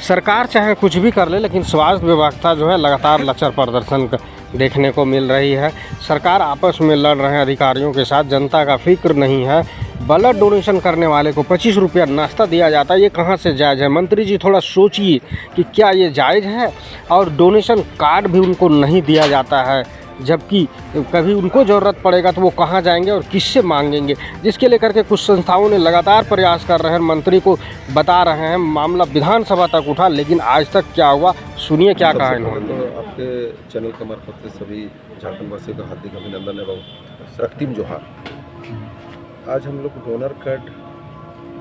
सरकार चाहे कुछ भी कर ले, लेकिन स्वास्थ्य व्यवस्था जो है लगातार लचर प्रदर्शन देखने को मिल रही है। सरकार आपस में लड़ रहे हैं अधिकारियों के साथ, जनता का फिक्र नहीं है। ब्लड डोनेशन करने वाले को 25 रुपया नाश्ता दिया जाता है, ये कहाँ से जायज़ है? मंत्री जी थोड़ा सोचिए कि क्या ये जायज़ है? और डोनेशन कार्ड भी उनको नहीं दिया जाता है, जबकि कभी उनको ज़रूरत पड़ेगा तो वो कहाँ जाएंगे और किससे मांगेंगे, जिसके लेकर के कुछ संस्थाओं ने लगातार प्रयास कर रहे हैं, मंत्री को बता रहे हैं। मामला विधानसभा तक उठा, लेकिन आज तक क्या हुआ, सुनिए क्या कहा इन्होंने। तो आपके चैनल के मार्फत से सभी झारखंड वासियों का हार्दिक अभिनंदन एवं रक्तिम जोहार। आज हम लोग डोनर कार्ड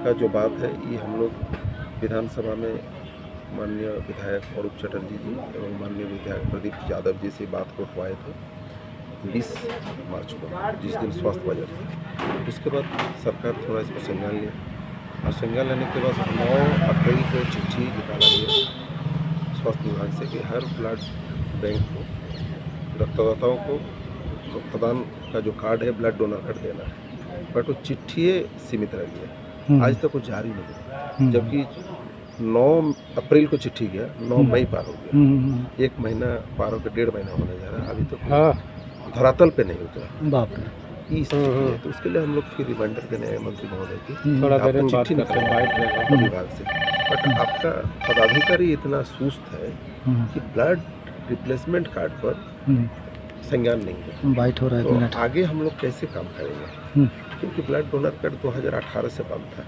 का जो बात है, ये हम लोग विधानसभा में माननीय विधायक अरूप चटर्जी जी एवं माननीय विधायक प्रदीप यादव जी से बात को उठवाए थे 20 मार्च को, जिस दिन स्वास्थ्य बजट था। उसके बाद सरकार थोड़ा इसको संज्ञान लिया और संज्ञान लेने के बाद 9 अप्रैल को चिट्ठी निकाला गया स्वास्थ्य विभाग से कि हर ब्लड बैंक को रक्तदाताओं को रक्तदान का जो कार्ड है, ब्लड डोनर कार्ड देना है, बट वो चिट्ठी सीमित रह गया। आज तक वो जारी नहीं, जबकि 9 अप्रैल को चिट्ठी गया, 9 मई पार हो गया, 1 महीना पार होकर 1.5 महीना होने जा रहा है, अभी तो धरातल पे नहीं उतरा। बाप रे। तो उसके लिए हम लोग फिर रिमाइंडर देने आए मंत्री महोदय की, थोड़ा देर में चिट्ठी बात करते हैं विभाग से, बट आपका पदाधिकारी इतना सुस्त है कि ब्लड रिप्लेसमेंट कार्ड पर संज्ञान नहीं है। बाइट हो रहा है, तो आगे हम लोग कैसे काम करेंगे? क्योंकि ब्लड डोनर कार्ड 2018 से बंद था।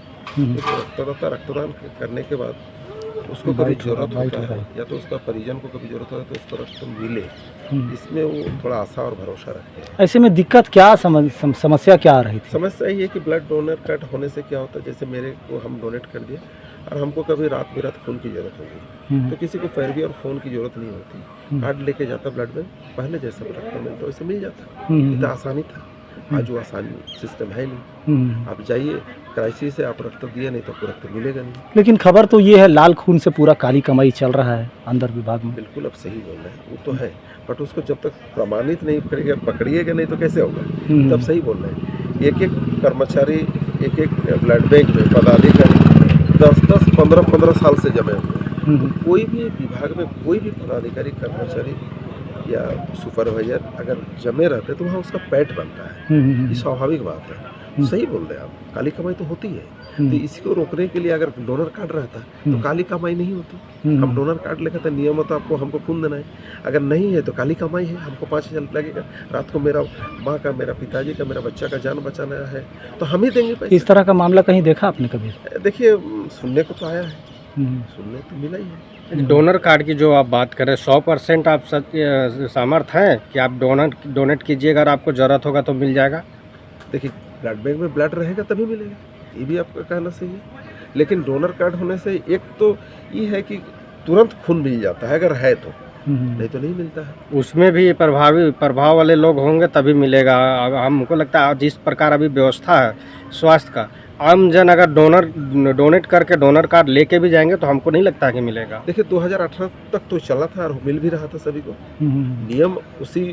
तो रक्तदान करने के बाद उसको कभी जरूरत होता है या तो उसका परिजन को कभी जरूरत होता है तो उसको रक्त मिले, इसमें वो थोड़ा आशा और भरोसा रखते हैं। ऐसे में दिक्कत क्या समस्या क्या आ रही थी? समस्या ये है कि ब्लड डोनर कार्ड होने से क्या होता है, जैसे मेरे को हम डोनेट कर दिए और हमको कभी रात बिरात खून की जरूरत होगी, तो किसी को पैरवी और फोन की जरूरत नहीं होती, कार्ड लेके जाता ब्लड बैंक, पहले जैसा रक्त मिलता वैसे मिल जाता। इतना आसानी था। आज वो आसान सिस्टम है नहीं। आप जाइए क्राइसिस से, आप रक्त दिए नहीं तो आपको रक्त मिलेगा नहीं। लेकिन खबर तो ये है लाल खून से पूरा काली कमाई चल रहा है अंदर विभाग में। बिल्कुल आप सही बोल रहे हैं, वो तो है, बट उसको जब तक प्रमाणित नहीं करेगा, पकड़िएगा नहीं तो कैसे होगा? तब सही बोल रहे हैं। एक कर्मचारी एक ब्लड बैंक में पदाधिकारी 10-10, 15-15 साल से जमे हुए। कोई भी विभाग में कोई भी पदाधिकारी कर्मचारी या सुपरवाइजर अगर जमे रहते तो वहाँ उसका पेट बनता है। ये स्वाभाविक बात है। सही बोल रहे हैं आप, काली कमाई तो होती है। तो इसको रोकने के लिए अगर डोनर कार्ड रहता तो काली कमाई नहीं होती। हम डोनर कार्ड लेकर तो नियम होता आपको हमको खून देना है, अगर नहीं है तो काली कमाई है, हमको 5,000 लगेगा। रात को मेरा माँ का, मेरा पिताजी का, मेरा बच्चा का जान बचाना है तो हम ही देंगे पैसे। इस तरह का मामला कहीं देखा आपने कभी? देखिए, सुनने को तो आया है, सुनने तो मिला ही है। डोनर कार्ड की जो आप बात करें, 100% आप सामर्थ हैं कि आप डोनेट कीजिएगा और आपको ज़रूरत होगा तो मिल जाएगा? देखिए, ब्लड बैंक में ब्लड रहेगा तभी मिलेगा, ये भी आपका कहना सही है। लेकिन डोनर कार्ड होने से एक तो ये है कि तुरंत खून मिल जाता है अगर है तो, नहीं तो नहीं मिलता है। उसमें भी प्रभाव वाले लोग होंगे तभी मिलेगा। हमको लगता है जिस प्रकार अभी व्यवस्था है स्वास्थ्य का, आम जन अगर डोनेट करके डोनर कार्ड लेके भी जाएंगे तो हमको नहीं लगता कि मिलेगा। देखिए, 2018 तक तो चला था और मिल भी रहा था सभी को। नियम उसी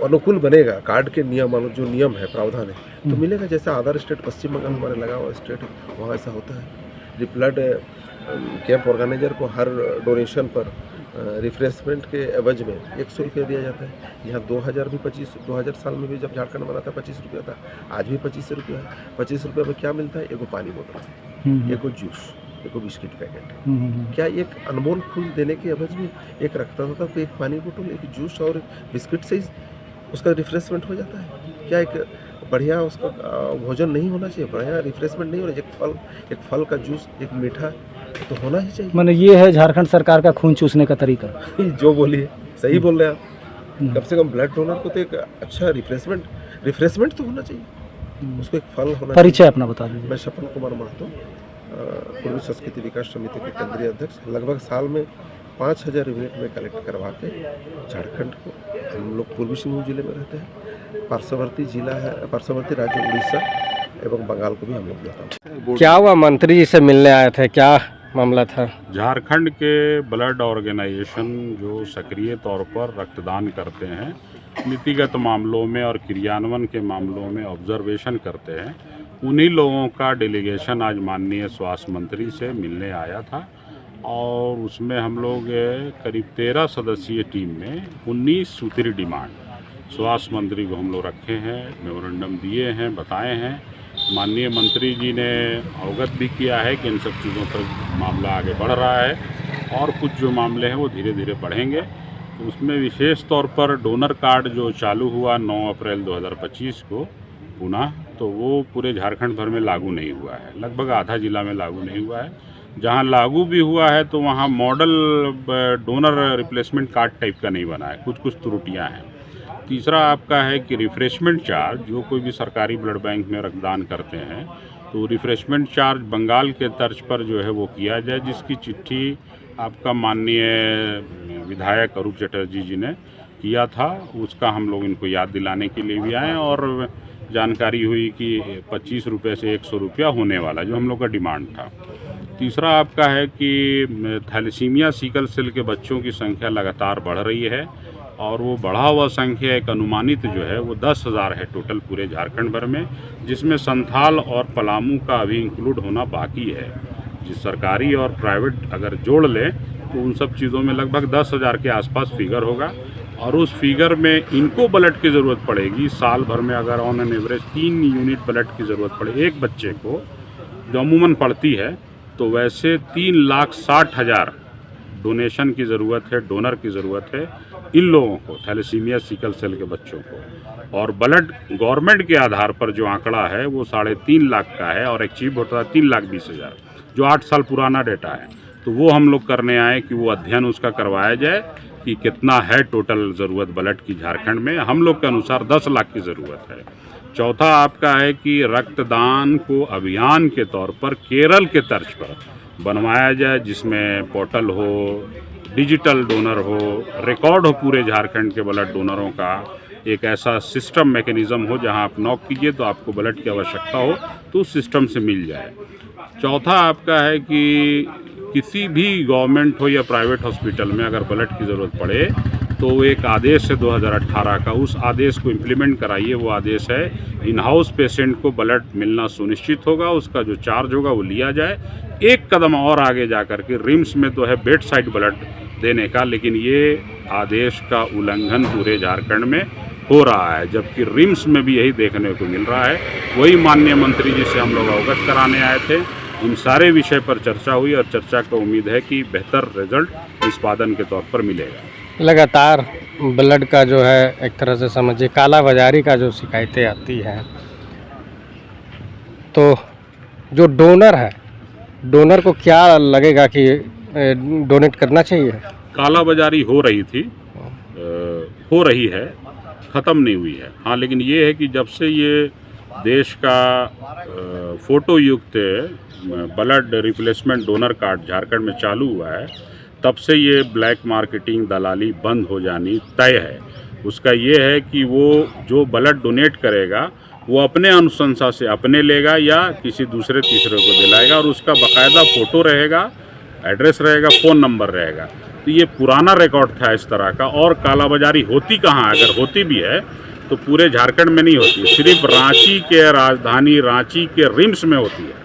अनुकूल बनेगा, कार्ड के नियम जो नियम है, प्रावधान है, तो मिलेगा। जैसे अदर स्टेट, पश्चिम बंगाल हमारे लगा हुआ स्टेट, वहाँ ऐसा होता है। ब्लड कैंप ऑर्गेनाइजर को हर डोनेशन पर रिफ्रेशमेंट के एवज में 100 रुपया दिया जाता है। यहाँ 2000 साल में भी जब झारखंड बना था 25 रुपया था, आज भी 25 रुपया है। 25 रुपये में क्या मिलता है? एगो पानी बोतल, एगो जूस, एगो बिस्किट पैकेट। क्या एक अनमोल खून देने के एवज में एक रक्तदाता को एक पानी बोतल, एक जूस और बिस्किट से उसका रिफ्रेशमेंट हो जाता है? क्या एक बढ़िया उसका भोजन नहीं होना चाहिए? बढ़िया रिफ्रेशमेंट नहीं होना चाहिए? एक फल का जूस, एक मीठा तो होना ही चाहिए। माने ये है झारखंड सरकार का खून चूसने का तरीका। जो बोलिए सही बोल रहे हैं आप। कम से कम ब्लड डोनर को तो एक अच्छा रिफ्रेशमेंट तो होना चाहिए, उसको एक फल होना। परिचय अपना बता दीजिए। मैं सपन कुमार महतो, पूर्वी संस्कृति विकास समिति के केंद्रीय अध्यक्ष। लगभग साल में 5,000 यूनिट में कलेक्ट करवा के झारखंड को, हम लोग पूर्वी सिंहभूम जिले में रहते हैं, पार्श्ववर्ती जिला है, पार्श्ववर्ती राज्य उड़ीसा एवं बंगाल को भी हम लोग देता हूँ। क्या हुआ, मंत्री जी से मिलने आए थे, क्या मामला था? झारखंड के ब्लड ऑर्गेनाइजेशन जो सक्रिय तौर पर रक्तदान करते हैं, नीतिगत मामलों में और क्रियान्वयन के मामलों में ऑब्जर्वेशन करते हैं, उन्हीं लोगों का डेलीगेशन आज माननीय स्वास्थ्य मंत्री से मिलने आया था और उसमें हम लोग करीब 13 सदस्यीय टीम में 19 सूत्री डिमांड स्वास्थ्य मंत्री को हम लोग रखे हैं, मेमोरेंडम दिए हैं, बताए हैं। माननीय मंत्री जी ने अवगत भी किया है कि इन सब चीज़ों पर मामला आगे बढ़ रहा है और कुछ जो मामले हैं वो धीरे धीरे बढ़ेंगे। तो उसमें विशेष तौर पर डोनर कार्ड जो चालू हुआ 9 अप्रैल 2025 को पुनः, तो वो पूरे झारखंड भर में लागू नहीं हुआ है, लगभग आधा जिला में लागू नहीं हुआ है। जहाँ लागू भी हुआ है तो वहाँ model donor replacement card type का नहीं बना है, कुछ त्रुटियाँ हैं। तीसरा आपका है कि रिफ़्रेशमेंट चार्ज, जो कोई भी सरकारी ब्लड बैंक में रक्तदान करते हैं तो रिफ़्रेशमेंट चार्ज बंगाल के तर्ज पर जो है वो किया जाए, जिसकी चिट्ठी आपका माननीय विधायक अरूप चटर्जी जी ने किया था। उसका हम लोग इनको याद दिलाने के लिए भी आए और जानकारी हुई कि 25 रुपये से 100 रुपया होने वाला, जो हम लोग का डिमांड था। तीसरा आपका है कि थैलेसीमिया सिकल सेल के बच्चों की संख्या लगातार बढ़ रही है और वो बढ़ा हुआ संख्या एक अनुमानित जो है वो 10,000 है टोटल पूरे झारखंड भर में, जिसमें संथाल और पलामू का अभी इंक्लूड होना बाकी है। जिस सरकारी और प्राइवेट अगर जोड़ लें तो उन सब चीज़ों में लगभग 10,000 के आसपास फिगर होगा और उस फिगर में इनको ब्लड की ज़रूरत पड़ेगी। साल भर में अगर on an average 3 unit blood की ज़रूरत पड़े एक बच्चे को, जो अमूमन पड़ती है, तो वैसे 3,60,000 डोनेशन की ज़रूरत है, डोनर की ज़रूरत है इन लोगों को, थैलेसीमिया सिकल सेल के बच्चों को। और ब्लड गवर्नमेंट के आधार पर जो आंकड़ा है वो 3.5 लाख का है और अचीव होता है 3,20,000, जो 8 साल पुराना डेटा है। तो वो हम लोग करने आए कि वो अध्ययन उसका करवाया जाए कि कितना है टोटल ज़रूरत ब्लड की झारखंड में। हम लोग के अनुसार 10 लाख की ज़रूरत है। चौथा आपका है कि रक्तदान को अभियान के तौर पर केरल के तर्ज पर बनवाया जाए, जिसमें पोर्टल हो, डिजिटल डोनर हो, रिकॉर्ड हो पूरे झारखंड के ब्लड डोनरों का, एक ऐसा सिस्टम मैकेनिज़्म हो जहां आप नॉक कीजिए तो आपको ब्लड की आवश्यकता हो तो उस सिस्टम से मिल जाए। चौथा आपका है कि किसी भी गवर्नमेंट हो या प्राइवेट हॉस्पिटल में अगर ब्लड की ज़रूरत पड़े तो एक आदेश है 2018 का, उस आदेश को इम्प्लीमेंट कराइए। वो आदेश है इन हाउस पेशेंट को ब्लड मिलना सुनिश्चित होगा, उसका जो चार्ज होगा वो लिया जाए। एक कदम और आगे जा कर के रिम्स में तो है बेड साइड ब्लड देने का, लेकिन ये आदेश का उल्लंघन पूरे झारखंड में हो रहा है, जबकि रिम्स में भी यही देखने को मिल रहा है। वही माननीय मंत्री जी से हम लोग अवगत कराने आए थे। इन सारे विषय पर चर्चा हुई और चर्चा का उम्मीद है कि बेहतर रिजल्ट निष्पादन के तौर पर मिलेगा। लगातार ब्लड का जो है एक तरह से समझिए काला बाजारी का जो शिकायतें आती हैं, तो जो डोनर है, डोनर को क्या लगेगा कि डोनेट करना चाहिए? काला बाजारी हो रही थी, हो रही है, ख़त्म नहीं हुई है। हाँ, लेकिन ये है कि जब से ये देश का फ़ोटो युक्त blood replacement donor card Jharkhand में चालू हुआ है, तब से ये ब्लैक मार्केटिंग दलाली बंद हो जानी तय है। उसका ये है कि वो जो ब्लड डोनेट करेगा वो अपने अनुशंसा से अपने लेगा या किसी दूसरे तीसरे को दिलाएगा और उसका बाकायदा फ़ोटो रहेगा, एड्रेस रहेगा, फ़ोन नंबर रहेगा। तो ये पुराना रिकॉर्ड था इस तरह का। और कालाबाजारी होती कहाँ, अगर होती भी है तो पूरे झारखंड में नहीं होती, सिर्फ रांची के, राजधानी रांची के रिम्स में होती है।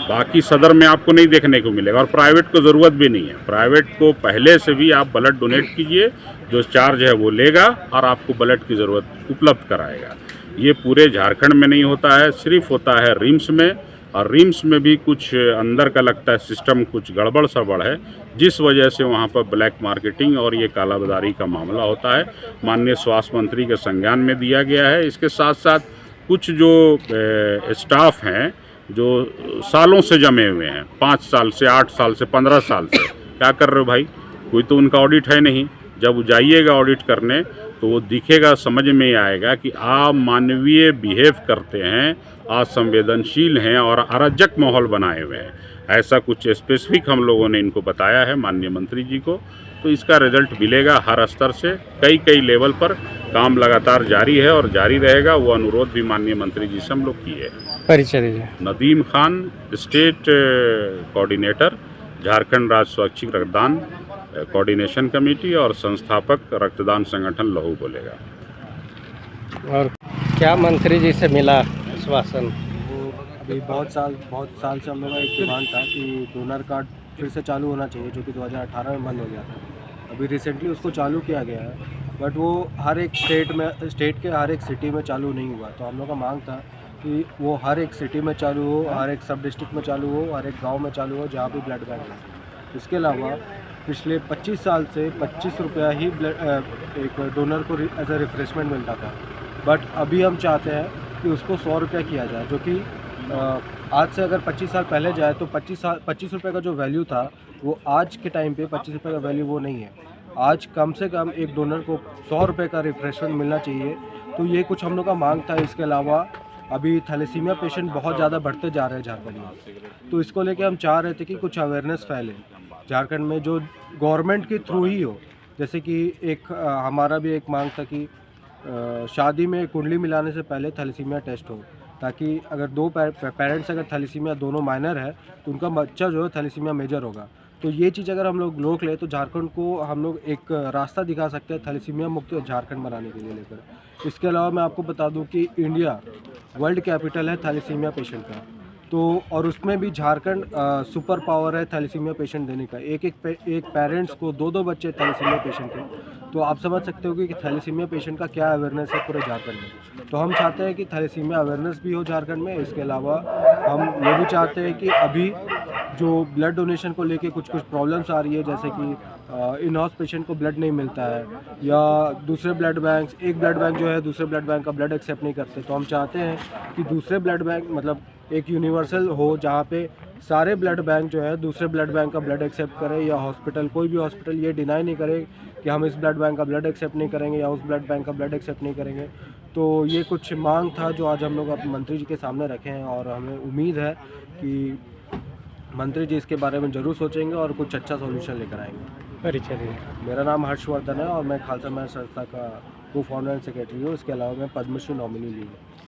बाकी सदर में आपको नहीं देखने को मिलेगा और प्राइवेट को ज़रूरत भी नहीं है। प्राइवेट को पहले से भी आप ब्लड डोनेट कीजिए, जो चार्ज है वो लेगा और आपको ब्लड की ज़रूरत उपलब्ध कराएगा। ये पूरे झारखंड में नहीं होता है, सिर्फ होता है रिम्स में। और रिम्स में भी कुछ अंदर का लगता है सिस्टम कुछ गड़बड़ सड़बड़ है, जिस वजह से वहाँ पर ब्लैक मार्केटिंग और ये कालाबाजारी का मामला होता है। माननीय स्वास्थ्य मंत्री के संज्ञान में दिया गया है। इसके साथ साथ कुछ जो स्टाफ हैं जो सालों से जमे हुए हैं, 5 साल से, 8 साल से, 15 साल से, क्या कर रहे हो भाई? कोई तो उनका ऑडिट है नहीं। जब जाइएगा ऑडिट करने तो वो दिखेगा, समझ में आएगा कि आप मानवीय बिहेव करते हैं, असंवेदनशील हैं और अराजक माहौल बनाए हुए हैं। ऐसा कुछ स्पेसिफिक हम लोगों ने इनको बताया है माननीय मंत्री जी को। तो इसका रिजल्ट मिलेगा हर स्तर से, कई लेवल पर काम लगातार जारी है और जारी रहेगा। वो अनुरोध भी माननीय मंत्री जी से हम लोग किए। परिचय दीजिए। नदीम खान, स्टेट कोऑर्डिनेटर, झारखंड राज्य स्वैच्छिक रक्तदान कोऑर्डिनेशन कमेटी और संस्थापक रक्तदान संगठन लहू बोलेगा। और क्या मंत्री जी से मिला आश्वासन? अभी बहुत साल से हम लोग का एक डिमांड था कि डोनर कार्ड फिर से चालू होना चाहिए, जो कि 2018 में बंद हो गया था। अभी रिसेंटली उसको चालू किया गया है, बट वो हर एक स्टेट के हर एक सिटी में चालू नहीं हुआ। तो हम लोग का मांग था कि वो हर एक सिटी में चालू हो, हर एक सब डिस्ट्रिक्ट में चालू हो, हर एक गांव में चालू हो जहाँ पे ब्लड बैंक है। इसके अलावा पिछले 25 साल से 25 रुपया ही एक डोनर को एज अ रिफ्रेशमेंट मिलता था, बट अभी हम चाहते हैं कि उसको 100 रुपया किया जाए, जो कि आज से अगर 25 साल पहले जाए तो 25 रुपये का जो वैल्यू था वो आज के टाइम पे 25 रुपये का वैल्यू वो नहीं है। आज कम से कम एक डोनर को 100 रुपये का रिफ्रेशमेंट मिलना चाहिए। तो ये कुछ हम लोग का मांग था। इसके अलावा अभी थैलेसीमिया पेशेंट बहुत ज़्यादा बढ़ते जा रहे हैं झारखंड में, तो इसको लेके हम चाह रहे थे कि कुछ अवेयरनेस फैले झारखंड में, जो गवर्नमेंट के थ्रू ही हो। जैसे कि एक हमारा भी एक मांग था कि शादी में कुंडली मिलाने से पहले थैलेसीमिया टेस्ट हो, ताकि अगर दो पेरेंट्स अगर थैलेसीमिया दोनों माइनर है तो उनका बच्चा जो है थैलेसीमिया मेजर होगा। तो ये चीज़ अगर हम लोग रोक ले तो झारखंड को हम लोग एक रास्ता दिखा सकते हैं थैलेसीमिया मुक्त झारखंड बनाने के लिए लेकर। इसके अलावा मैं आपको बता दूं कि इंडिया वर्ल्ड कैपिटल है थैलेसीमिया पेशेंट का, तो और उसमें भी झारखंड सुपर पावर है थैलेसीमिया पेशेंट देने का। एक पेरेंट्स को दो बच्चे थैलेसीमिया पेशेंट के, तो आप समझ सकते हो कि थैलेसीमिया पेशेंट का क्या अवेयरनेस है पूरे झारखंड में। तो हम चाहते हैं कि थैलेसीमिया अवेयरनेस भी हो झारखंड में। इसके अलावा हम ये भी चाहते हैं कि अभी जो ब्लड डोनेशन को लेके कुछ प्रॉब्लम्स आ रही है, जैसे कि इन हाउस पेशेंट को ब्लड नहीं मिलता है, या दूसरे ब्लड बैंक, एक ब्लड बैंक जो है दूसरे ब्लड बैंक का ब्लड एक्सेप्ट नहीं करते। तो हम चाहते हैं कि दूसरे ब्लड बैंक मतलब एक यूनिवर्सल हो जहाँ पे सारे ब्लड बैंक जो है दूसरे ब्लड बैंक का ब्लड एक्सेप्ट करे, या हॉस्पिटल कोई भी हॉस्पिटल ये डिनाई नहीं करे कि हम इस ब्लड बैंक का ब्लड एक्सेप्ट नहीं करेंगे या उस ब्लड बैंक का ब्लड एक्सेप्ट नहीं करेंगे। तो ये कुछ मांग था जो आज हम लोग अपने मंत्री जी के सामने रखे हैं, और हमें उम्मीद है कि मंत्री जी इसके बारे में ज़रूर सोचेंगे और कुछ अच्छा सॉल्यूशन लेकर आएंगे। परिचय दीजिए। मेरा नाम हर्षवर्धन है और मैं खालसा मैथ संस्था का को फाउंडर एंड सेक्रेटरी हूँ। इसके अलावा मैं पद्मश्री नॉमिनी भी हूँ।